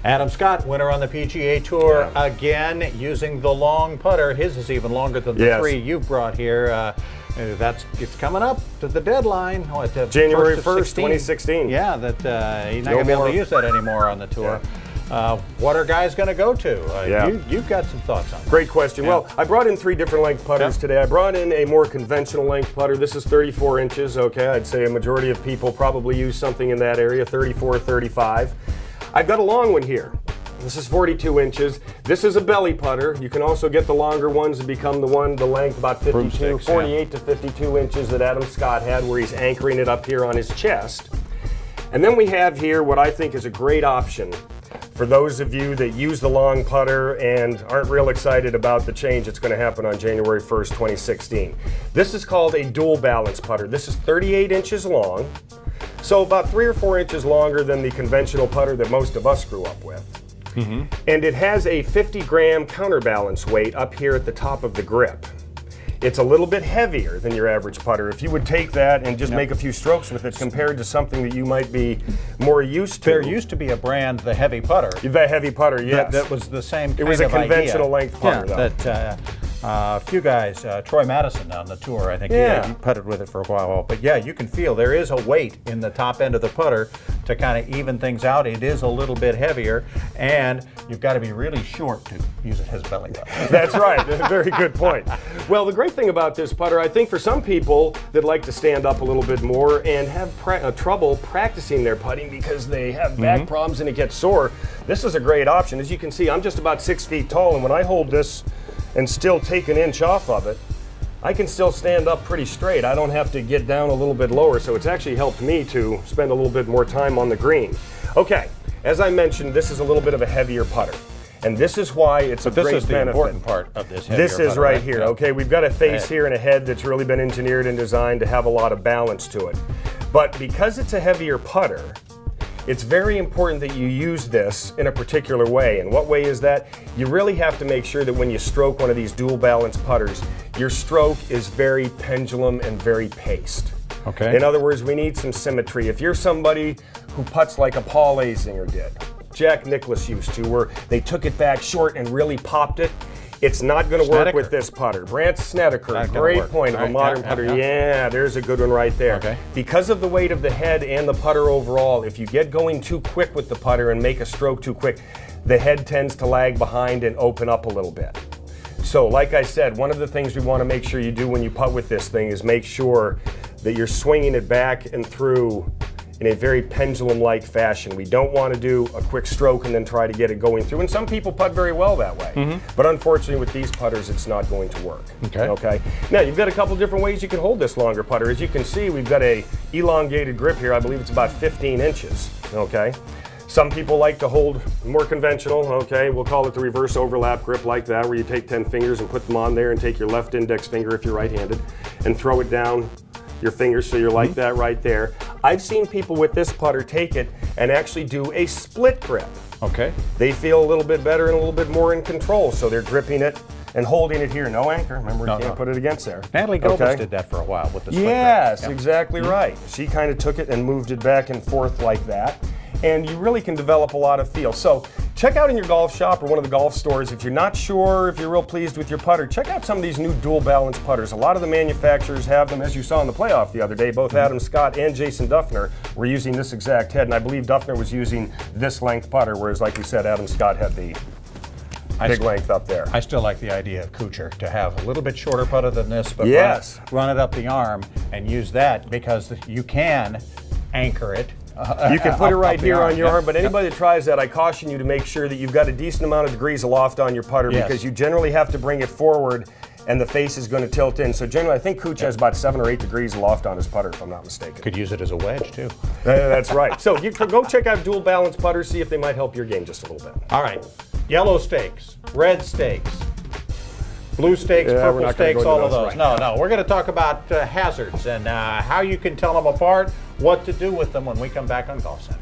Adam Scott, winner on the PGA Tour again, using the long putter. His is even longer than the three you brought here. It's coming up to the deadline. What, January 1st, 2016. Yeah, that he's not going to be able to use that anymore on the tour. What are guys going to go to? You've got some thoughts on that. Great question. Well, I brought in 3 different length putters today. I brought in a more conventional length putter. This is 34 inches, okay? I'd say a majority of people probably use something in that area, 34, 35. I've got a long one here. This is 42 inches. This is a belly putter. You can also get the longer ones to become the length about 52, 48 to 52 inches that Adam Scott had, where he's anchoring it up here on his chest. And then we have here what I think is a great option for those of you that use the long putter and aren't real excited about the change that's going to happen on January 1st, 2016. This is called a dual balance putter. This is 38 inches long, so about 3 or 4 inches longer than the conventional putter that most of us grew up with. And it has a 50-gram counterbalance weight up here at the top of the grip. It's a little bit heavier than your average putter. If you would take that and just make a few strokes with it compared to something that you might be more used to. There used to be a brand, the Heavy Putter. The Heavy Putter, yes. That was the same kind of idea. It was a conventional length putter, though. A few guys, Troy Madison on the tour, I think he putted with it for a while. But yeah, you can feel there is a weight in the top end of the putter to kind of even things out. It is a little bit heavier, and you've got to be really short to use it as belly putter. That's right. Very good point. Well, the great thing about this putter, I think for some people that like to stand up a little bit more and have trouble practicing their putting because they have back problems and it gets sore, this is a great option. As you can see, I'm just about 6 feet tall, and when I hold this and still take an inch off of it, I can still stand up pretty straight. I don't have to get down a little bit lower, so it's actually helped me to spend a little bit more time on the green. Okay, as I mentioned, this is a little bit of a heavier putter, and this is why it's a great benefit. This is the important part of this heavier This is putter, right here, okay? We've got a face here and a head that's really been engineered and designed to have a lot of balance to it. But because it's a heavier putter, it's very important that you use this in a particular way. And what way is that? You really have to make sure that when you stroke one of these dual balance putters, your stroke is very pendulum and very paced. Okay. In other words, we need some symmetry. If you're somebody who putts like a Paul Azinger did, Jack Nicklaus used to, where they took it back short and really popped it, it's not going to work with this putter. Brant Snedeker, great point of a modern putter. Yeah, there's a good one right there. Okay. Because of the weight of the head and the putter overall, if you get going too quick with the putter and make a stroke too quick, the head tends to lag behind and open up a little bit. So like I said, one of the things we want to make sure you do when you putt with this thing is make sure that you're swinging it back and through in a very pendulum-like fashion. We don't want to do a quick stroke and then try to get it going through. And some people putt very well that way. But unfortunately with these putters, it's not going to work. Okay. Now you've got a couple different ways you can hold this longer putter. As you can see, we've got a elongated grip here. I believe it's about 15 inches. Okay. Some people like to hold more conventional, okay, we'll call it the reverse overlap grip like that, where you take 10 fingers and put them on there and take your left index finger, if you're right-handed, and throw it down your fingers so you're like that right there. I've seen people with this putter take it and actually do a split grip. Okay. They feel a little bit better and a little bit more in control, so they're gripping it and holding it here. No anchor, remember you can't put it against there. Natalie Gilbert did that for a while with the split grip. Yes, exactly right. She kind of took it and moved it back and forth like that. And you really can develop a lot of feel. So check out in your golf shop or one of the golf stores, if you're not sure, if you're real pleased with your putter, check out some of these new dual balance putters. A lot of the manufacturers have them, as you saw in the playoff the other day. Both Adam Scott and Jason Duffner were using this exact head, and I believe Duffner was using this length putter, whereas like we said, Adam Scott had the big length up there. I still like the idea of Kuchar to have a little bit shorter putter than this, but run it up the arm and use that, because you can anchor it. You can put it right here on your arm, but anybody that tries that, I caution you to make sure that you've got a decent amount of degrees of loft on your putter, because you generally have to bring it forward and the face is going to tilt in. So generally, I think Kuchar has about 7 or 8 degrees of loft on his putter, if I'm not mistaken. Could use it as a wedge, too. That's right. So you can go check out dual balance putters, see if they might help your game just a little bit. All right. Yellow stakes, red stakes, blue stakes, purple stakes, all of those. No, we're going to talk about hazards and how you can tell them apart, what to do with them when we come back on Golf Center.